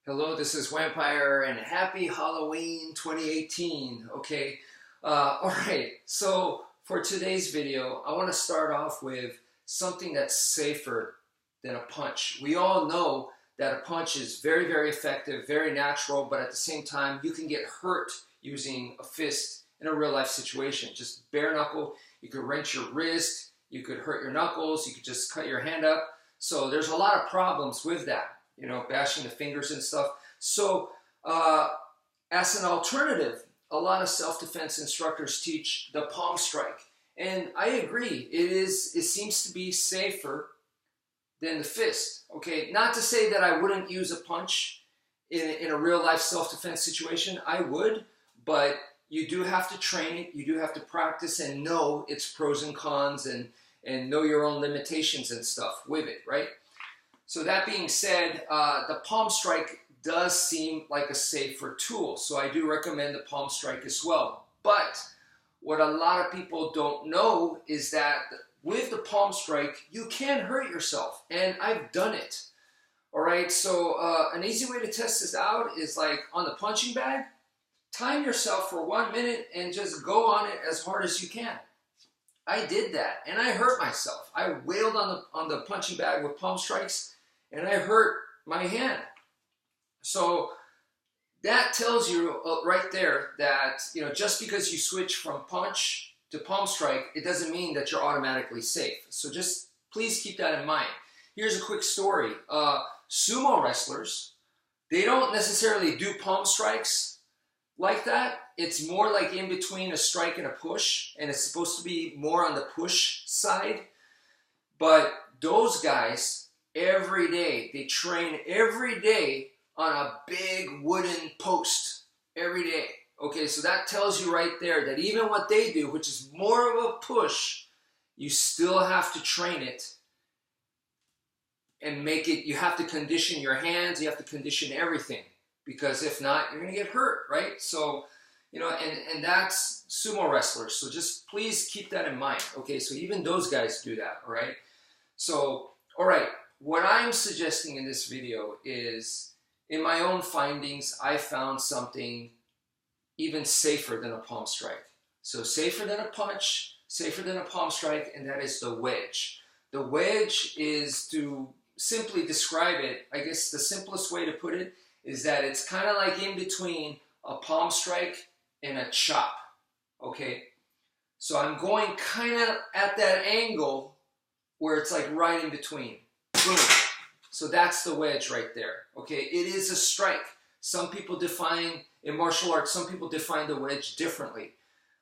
Hello, this is wmpyr and happy Halloween 2018. Okay, all right, so for today's video, I want to start off with something that's safer than a punch. We all know that a punch is very, very effective, very natural, but at the same time, you can get hurt using a fist in a real life situation. Just bare knuckle, you could wrench your wrist, you could hurt your knuckles, you could just cut your hand up. So there's a lot of problems with that. You know, bashing the fingers and stuff. So as an alternative, a lot of self-defense instructors teach the palm strike. And I agree, it seems to be safer than the fist. Okay, not to say that I wouldn't use a punch in a real life self-defense situation. I would, but you do have to train it, you do have to practice and know its pros and cons and know your own limitations and stuff with it, right? So that being said, the palm strike does seem like a safer tool. So I do recommend the palm strike as well. But what a lot of people don't know is that with the palm strike, you can hurt yourself. And I've done it. All right, so an easy way to test this out is like on the punching bag, time yourself for 1 minute and just go on it as hard as you can. I did that and I hurt myself. I wailed on the punching bag with palm strikes and I hurt my hand. So that tells you right there that, you know, just because you switch from punch to palm strike, it doesn't mean that you're automatically safe. So just please keep that in mind. Here's a quick story. Sumo wrestlers, they don't necessarily do palm strikes like that. It's more like in between a strike and a push, and it's supposed to be more on the push side. But those guys, every day, they train every day on a big wooden post every day. Okay, so that tells you right there that even what they do, which is more of a push, you still have to train it and make it, you have to condition your hands, you have to condition everything, because if not, you're gonna get hurt, right? So, you know, and that's sumo wrestlers. So just please keep that in mind. Okay, so even those guys do that, all right? So, all right, what I'm suggesting in this video is, in my own findings, I found something even safer than a palm strike. So safer than a punch, safer than a palm strike, and that is the wedge. The wedge is, to simply describe it, I guess the simplest way to put it is that it's kind of like in between a palm strike and a chop, okay? So I'm going kind of at that angle where it's like right in between. Boom. So that's the wedge right there, okay? It is a strike. Some people define, in martial arts, some people define the wedge differently.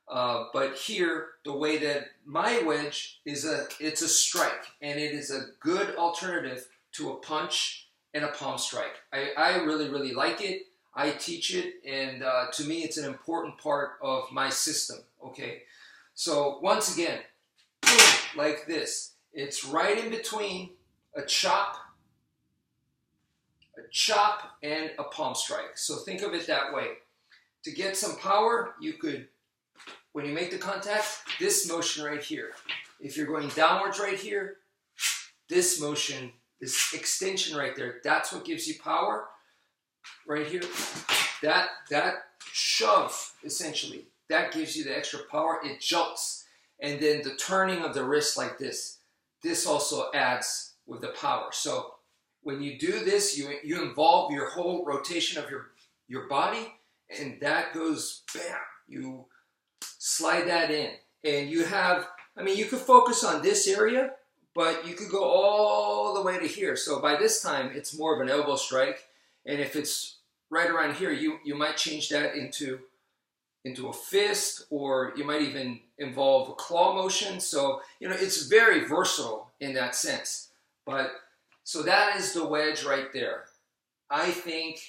But here, the way that my wedge is, it's a strike, and it is a good alternative to a punch and a palm strike. I really, really like it. I teach it, and to me, it's an important part of my system, okay? So once again, boom, like this. It's right in between a chop and a palm strike. So think of it that way. To get some power, you could, when you make the contact, this motion right here. If you're going downwards right here, this motion, this extension right there, that's what gives you power. Right here, that shove, essentially, that gives you the extra power. It jolts. And then the turning of the wrist like this also adds with the power. So when you do this, you involve your whole rotation of your body, and that goes bam. You slide that in, and you have, I mean, you could focus on this area, but you could go all the way to here. So by this time, it's more of an elbow strike, and if it's right around here, you might change that into a fist, or you might even involve a claw motion. So, you know, it's very versatile in that sense. But so that is the wedge right there. I think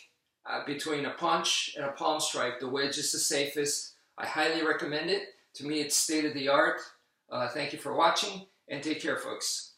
between a punch and a palm strike, the wedge is the safest. I highly recommend it. To me, it's state of the art. Thank you for watching, and take care, folks.